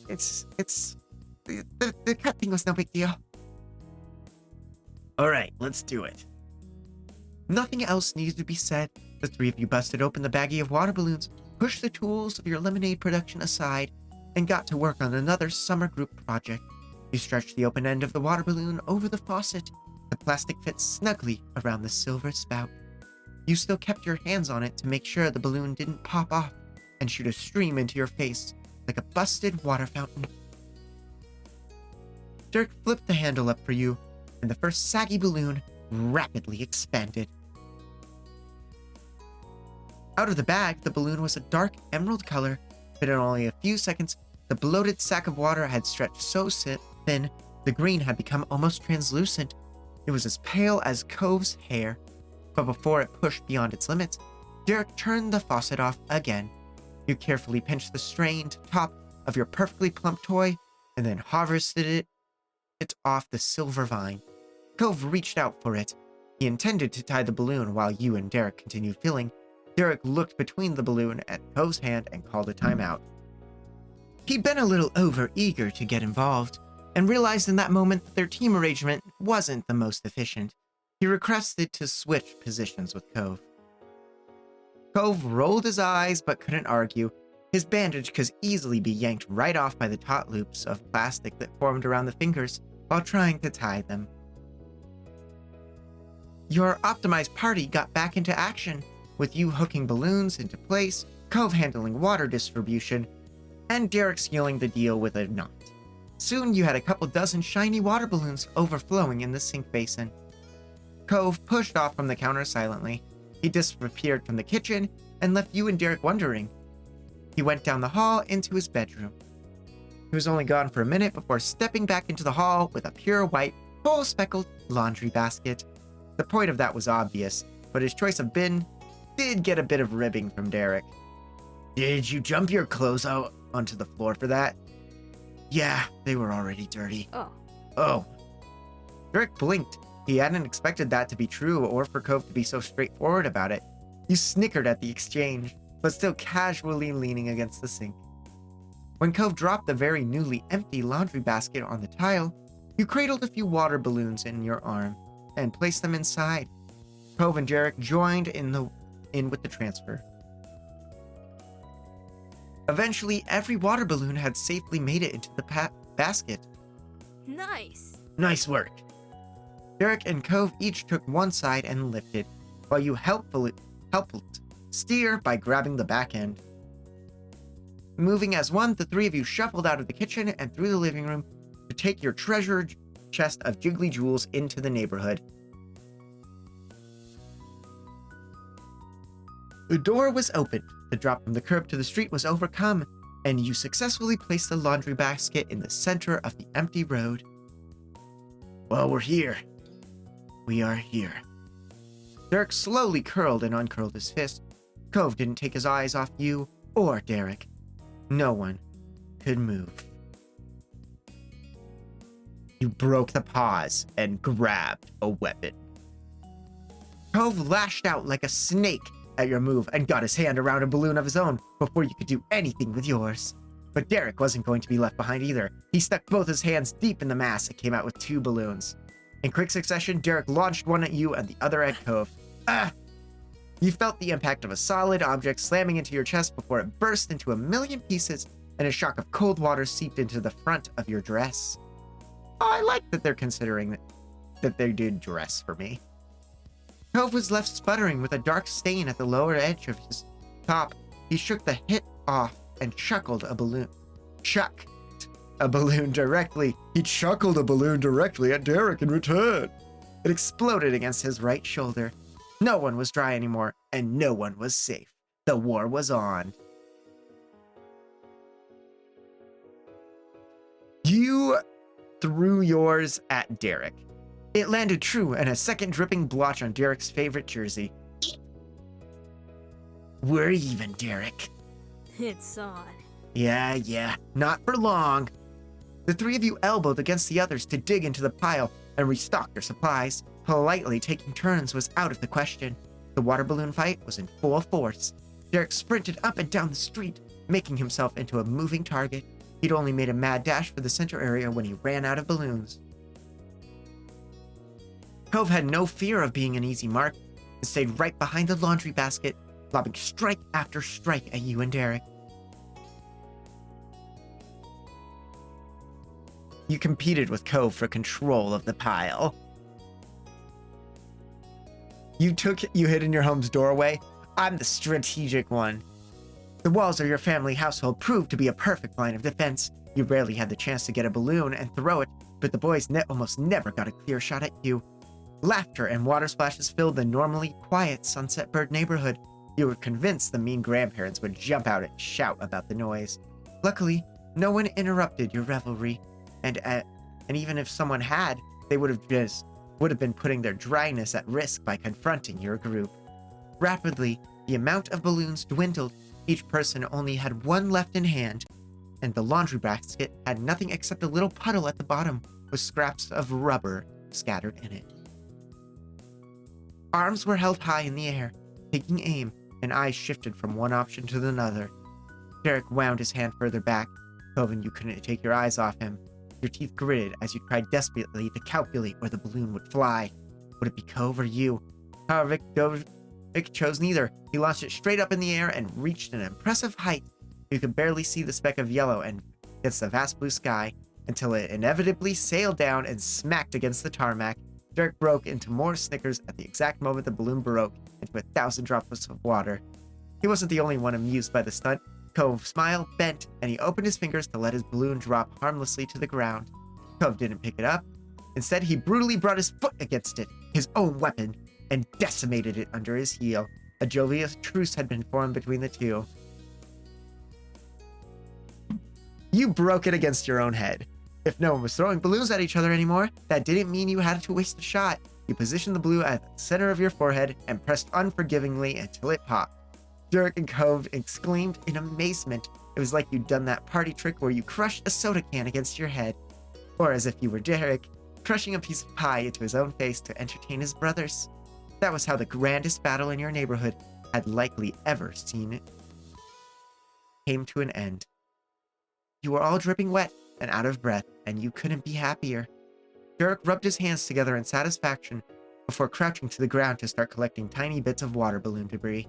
The cut thing was no big deal.
Alright, let's do it.
Nothing else needed to be said. The 3 of you busted open the baggie of water balloons, pushed the tools of your lemonade production aside, and got to work on another summer group project. You stretched the open end of the water balloon over the faucet. The plastic fit snugly around the silver spout. You still kept your hands on it to make sure the balloon didn't pop off and shoot a stream into your face like a busted water fountain. Dirk flipped the handle up for you, and the first saggy balloon rapidly expanded. Out of the bag, the balloon was a dark emerald color, but in only a few seconds, the bloated sack of water had stretched so thin, the green had become almost translucent. It was as pale as Cove's hair. But before it pushed beyond its limits, Derek turned the faucet off again. You carefully pinched the strained top of your perfectly plump toy, and then harvested it off the silver vine. Cove reached out for it. He intended to tie the balloon while you and Derek continued filling. Derek looked between the balloon and Cove's hand and called a timeout. He'd been a little over-eager to get involved, and realized in that moment that their team arrangement wasn't the most efficient. He requested to switch positions with Cove. Cove rolled his eyes but couldn't argue. His bandage could easily be yanked right off by the taut loops of plastic that formed around the fingers while trying to tie them. Your optimized party got back into action, with you hooking balloons into place, Cove handling water distribution, and Derek sealing the deal with a knot. Soon you had a couple dozen shiny water balloons overflowing in the sink basin. Cove pushed off from the counter silently. He disappeared from the kitchen and left you and Derek wondering. He went down the hall into his bedroom. He was only gone for a minute before stepping back into the hall with a pure white, full-speckled laundry basket. The point of that was obvious, but his choice of bin did get a bit of ribbing from Derek.
Did you jump your clothes out onto the floor for that?
Yeah, they were already dirty.
Oh.
Derek blinked. He hadn't expected that to be true or for Cove to be so straightforward about it. You snickered at the exchange, but still casually leaning against the sink. When Cove dropped the very newly empty laundry basket on the tile, you cradled a few water balloons in your arm and placed them inside. Cove and Derek joined in with the transfer. Eventually, every water balloon had safely made it into the basket.
Nice.
Nice work.
Derek and Cove each took one side and lifted, while you helped steer by grabbing the back end. Moving as one, the three of you shuffled out of the kitchen and through the living room to take your treasure chest of jiggly jewels into the neighborhood. The door was opened, the drop from the curb to the street was overcome, and you successfully placed the laundry basket in the center of the empty road.
Well, we're here.
We are here. Derek slowly curled and uncurled his fist. Cove didn't take his eyes off you or Derek. No one could move. You broke the pause and grabbed a weapon. Cove lashed out like a snake at your move and got his hand around a balloon of his own before you could do anything with yours. But Derek wasn't going to be left behind either. He stuck both his hands deep in the mass and came out with two balloons. In quick succession, Derek launched one at you and the other at Cove. Ah! You felt the impact of a solid object slamming into your chest before it burst into a million pieces and a shock of cold water seeped into the front of your dress. Oh, I like that they're considering that they did dress for me. Cove was left sputtering with a dark stain at the lower edge of his top. He shook the hit off and chuckled a balloon. He chuckled a balloon directly at Derek in return. It exploded against his right shoulder. No one was dry anymore, and no one was safe. The war was on. You threw yours at Derek. It landed true, and a second dripping blotch on Derek's favorite jersey.
We're even, Derek.
It's on.
Yeah, not for long.
The three of you elbowed against the others to dig into the pile and restock their supplies. Politely taking turns was out of the question. The water balloon fight was in full force. Derek sprinted up and down the street, making himself into a moving target. He'd only made a mad dash for the center area when he ran out of balloons. Cove had no fear of being an easy mark and stayed right behind the laundry basket, lobbing strike after strike at you and Derek. You competed with Cove for control of the pile. You hid in your home's doorway. I'm the strategic one. The walls of your family household proved to be a perfect line of defense. You rarely had the chance to get a balloon and throw it, but the boys almost never got a clear shot at you. Laughter and water splashes filled the normally quiet Sunset Bird neighborhood. You were convinced the mean grandparents would jump out and shout about the noise. Luckily, no one interrupted your revelry, and even if someone had, they would have been putting their dryness at risk by confronting your group. Rapidly, the amount of balloons dwindled. Each person only had one left in hand, and the laundry basket had nothing except a little puddle at the bottom with scraps of rubber scattered in it. Arms were held high in the air, taking aim, and eyes shifted from one option to another. Derek wound his hand further back. Coven, you couldn't take your eyes off him. Your teeth gritted as you tried desperately to calculate where the balloon would fly. Would it be Cove or you? However, Vic chose neither. He launched it straight up in the air and reached an impressive height. You could barely see the speck of yellow and against the vast blue sky until it inevitably sailed down and smacked against the tarmac. Derek broke into more snickers at the exact moment the balloon broke into 1,000 droplets of water. He wasn't the only one amused by the stunt. Cove's smile bent, and he opened his fingers to let his balloon drop harmlessly to the ground. Cove didn't pick it up. Instead, he brutally brought his foot against it, his own weapon, and decimated it under his heel. A jovial truce had been formed between the two. You broke it against your own head. If no one was throwing balloons at each other anymore, that didn't mean you had to waste a shot. You positioned the balloon at the center of your forehead and pressed unforgivingly until it popped. Derek and Cove exclaimed in amazement. It was like you'd done that party trick where you crushed a soda can against your head. Or as if you were Derek, crushing a piece of pie into his own face to entertain his brothers. That was how the grandest battle in your neighborhood had likely ever seen it came to an end. You were all dripping wet and out of breath, and you couldn't be happier. Derek rubbed his hands together in satisfaction before crouching to the ground to start collecting tiny bits of water balloon debris.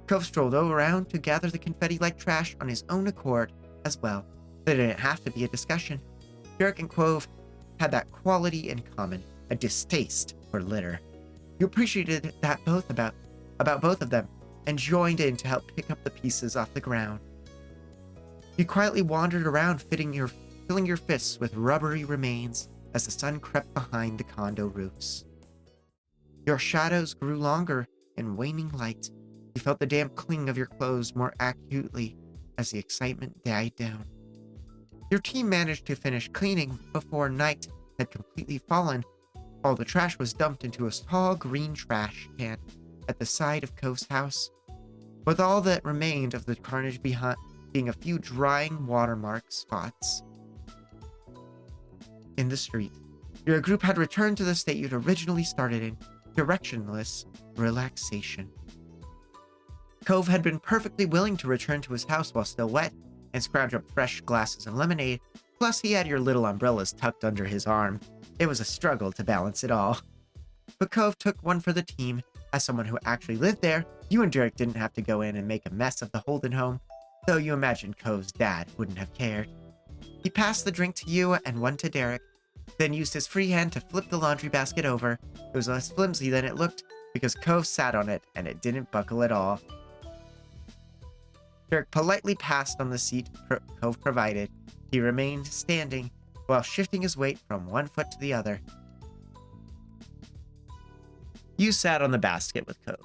Cove strolled around to gather the confetti like trash on his own accord as well. There didn't have to be a discussion. Derek and Cove had that quality in common, a distaste for litter. You appreciated that about both of them and joined in to help pick up the pieces off the ground. You quietly wandered around filling your fists with rubbery remains as the sun crept behind the condo roofs. Your shadows grew longer in waning light. You felt the damp cling of your clothes more acutely as the excitement died down. Your team managed to finish cleaning before night had completely fallen. All the trash was dumped into a tall green trash can at the side of Cove's house, with all that remained of the carnage behind being a few drying watermark spots in the street. Your group had returned to the state you'd originally started in, directionless relaxation. Cove had been perfectly willing to return to his house while still wet and scrounge up fresh glasses and lemonade, plus he had your little umbrellas tucked under his arm. It was a struggle to balance it all. But Cove took one for the team. As someone who actually lived there, you and Derek didn't have to go in and make a mess of the Holden home, though you imagined Cove's dad wouldn't have cared. He passed the drink to you and one to Derek, then used his free hand to flip the laundry basket over. It was less flimsy than it looked because Cove sat on it and it didn't buckle at all. Derek politely passed on the seat Cove provided. He remained standing while shifting his weight from one foot to the other. You sat on the basket with Cove.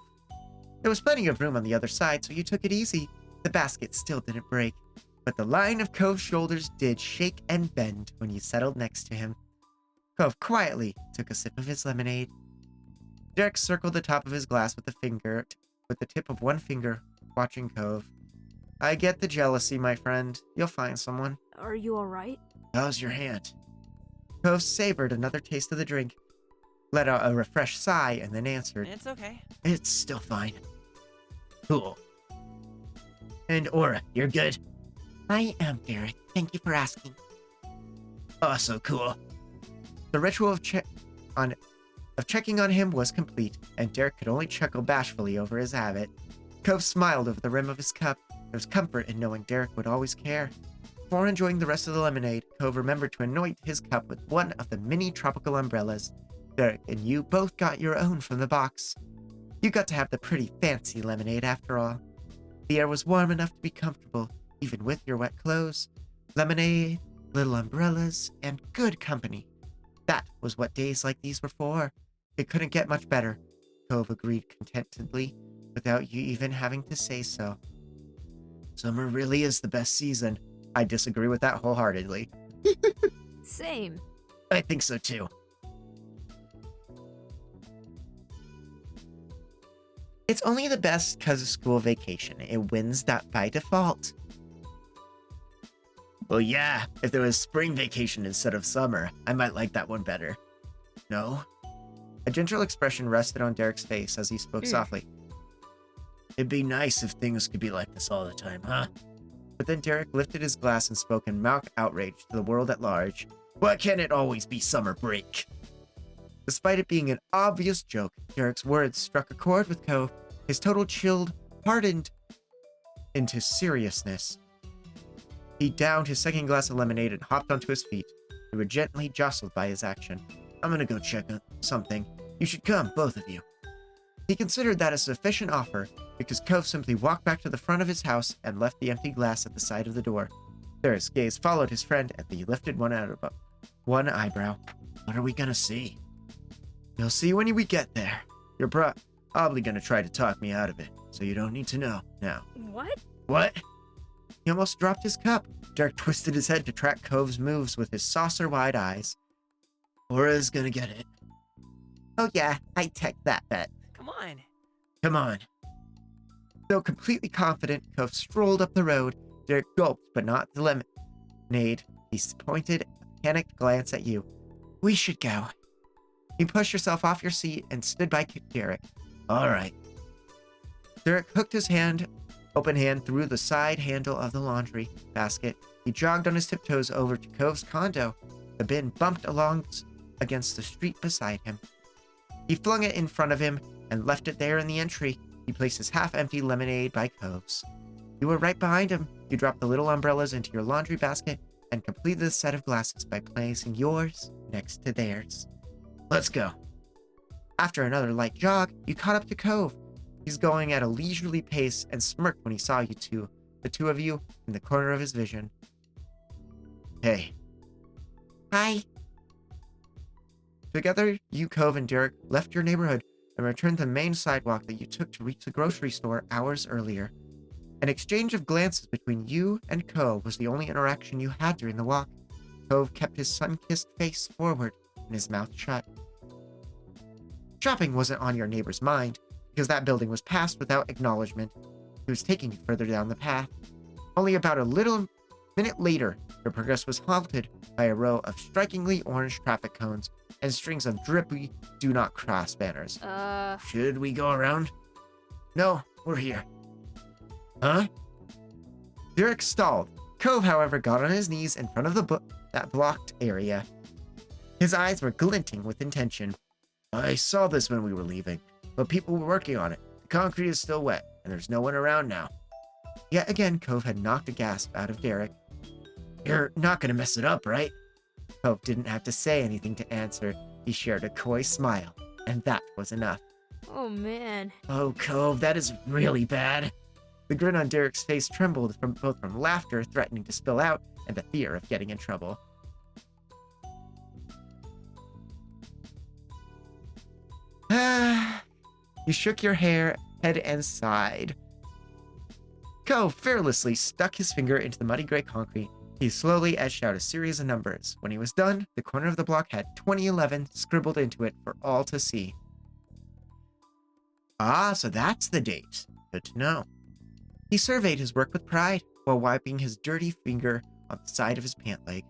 There was plenty of room on the other side, so you took it easy. The basket still didn't break, but the line of Cove's shoulders did shake and bend when you settled next to him. Cove quietly took a sip of his lemonade. Derek circled the top of his glass with the tip of one finger, watching Cove. I get the jealousy, my friend. You'll find someone.
Are you alright?
How's your hand?
Cove savored another taste of the drink, let out a refreshed sigh, and then answered,
It's okay.
It's still fine.
Cool. And Aura, you're good?
I am, Derek. Thank you for asking.
Also cool.
The ritual of checking on him was complete, and Derek could only chuckle bashfully over his habit. Cove smiled over the rim of his cup. There was comfort in knowing Derek would always care. Before enjoying the rest of the lemonade, Cove remembered to anoint his cup with one of the mini tropical umbrellas. Derek and you both got your own from the box. You got to have the pretty fancy lemonade after all. The air was warm enough to be comfortable, even with your wet clothes. Lemonade, little umbrellas, and good company. That was what days like these were for. It couldn't get much better, Cove agreed contentedly, without you even having to say so.
Summer really is the best season.
I disagree with that wholeheartedly.
Same.
I think so too.
It's only the best because of school vacation. It wins that by default.
Well, yeah, if there was spring vacation instead of summer, I might like that one better. No?
A gentle expression rested on Derek's face as he spoke softly.
It'd be nice if things could be like this all the time, huh?
But then Derek lifted his glass and spoke in mock outrage to the world at large.
Why can't it always be summer break?
Despite it being an obvious joke, Derek's words struck a chord with Cove. His total chilled, hardened into seriousness. He downed his second glass of lemonade and hopped onto his feet. They were gently jostled by his action.
I'm gonna go check on something. You should come, both of you.
He considered that a sufficient offer because Cove simply walked back to the front of his house and left the empty glass at the side of the door. Derek's gaze followed his friend and he lifted one eyebrow.
What are we gonna see?
You'll see when we get there.
You're probably gonna try to talk me out of it, so you don't need to know now.
What?
What?
He almost dropped his cup. Derek twisted his head to track Cove's moves with his saucer-wide eyes.
Aura's gonna get it.
Oh yeah, I take that bet.
Come on.
Come on.
Though completely confident, Cove strolled up the road. Derek gulped, but not the lemonade. He pointed a panicked glance at you. We should go. You pushed yourself off your seat and stood by Derek.
All right.
Derek hooked his open hand through the side handle of the laundry basket. He jogged on his tiptoes over to Cove's condo. The bin bumped along against the street beside him. He flung it in front of him and left it there in the entry. He placed his half-empty lemonade by Cove's. You were right behind him. You dropped the little umbrellas into your laundry basket and completed the set of glasses by placing yours next to theirs.
Let's go.
After another light jog, you caught up to Cove. He's going at a leisurely pace and smirked when he saw you two, the two of you, in the corner of his vision.
Hey.
Hi. Together, you, Cove, and Derek left your neighborhood and returned to the main sidewalk that you took to reach the grocery store hours earlier. An exchange of glances between you and Cove was the only interaction you had during the walk. Cove kept his sun-kissed face forward and his mouth shut. Shopping wasn't on your neighbor's mind, because that building was passed without acknowledgement. He was taking you further down the path. Only about a little minute later, your progress was halted by a row of strikingly orange traffic cones and strings of drippy "Do Not Cross" banners.
Should we go around? No, we're here. Huh?
Derek stalled. Cove, however, got on his knees in front of that blocked area. His eyes were glinting with intention.
I saw this when we were leaving, but people were working on it. The concrete is still wet, and there's no one around now.
Yet again, Cove had knocked a gasp out of Derek.
You're not gonna mess it up, right?
Cove didn't have to say anything to answer. He shared a coy smile, and that was enough.
Oh man.
Oh, Cove, that is really bad.
The grin on Derek's face trembled both from laughter threatening to spill out and the fear of getting in trouble. You shook your head and sighed. Cove fearlessly stuck his finger into the muddy gray concrete. He slowly etched out a series of numbers. When he was done, the corner of the block had 2011 scribbled into it for all to see. Ah, so that's the date. Good to know. He surveyed his work with pride while wiping his dirty finger on the side of his pant leg.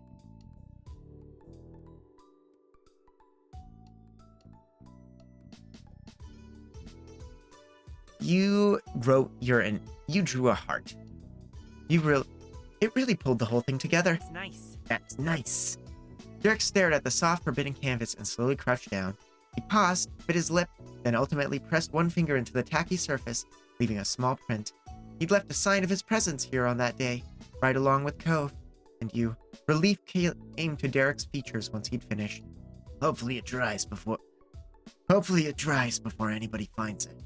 You drew a heart. It really pulled the whole thing together.
That's nice.
That's nice. Derek stared at the soft, forbidden canvas and slowly crouched down. He paused, bit his lip, then ultimately pressed one finger into the tacky surface, leaving a small print. He'd left a sign of his presence here on that day, right along with Cove. And you. Relief came to Derek's features once he'd finished.
Hopefully it dries before anybody finds it.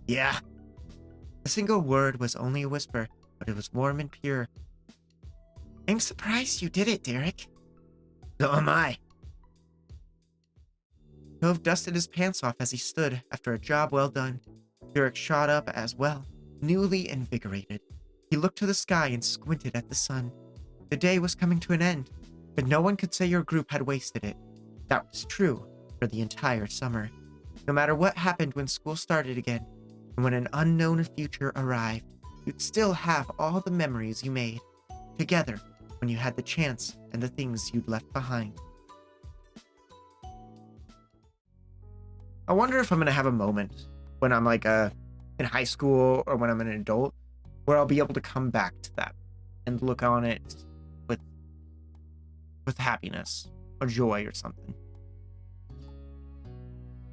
Yeah.
A single word was only a whisper, but it was warm and pure. I'm surprised you did it, Derek.
So am I.
Cove dusted his pants off as he stood after a job well done. Derek shot up as well, newly invigorated. He looked to the sky and squinted at the sun. The day was coming to an end, but no one could say your group had wasted it. That was true for the entire summer. No matter what happened when school started again, and when an unknown future arrived, you'd still have all the memories you made, together when you had the chance and the things you'd left behind. I wonder if I'm going to have a moment when I'm like in high school or when I'm an adult where I'll be able to come back to that and look on it with happiness or joy or something.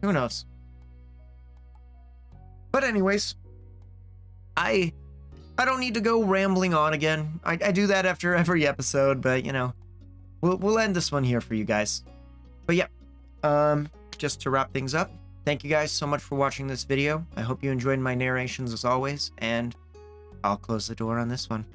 Who knows? But anyways, I don't need to go rambling on again. I do that after every episode, but you know, we'll end this one here for you guys. But yeah, just to wrap things up, thank you guys so much for watching this video. I hope you enjoyed my narrations as always, and I'll close the door on this one.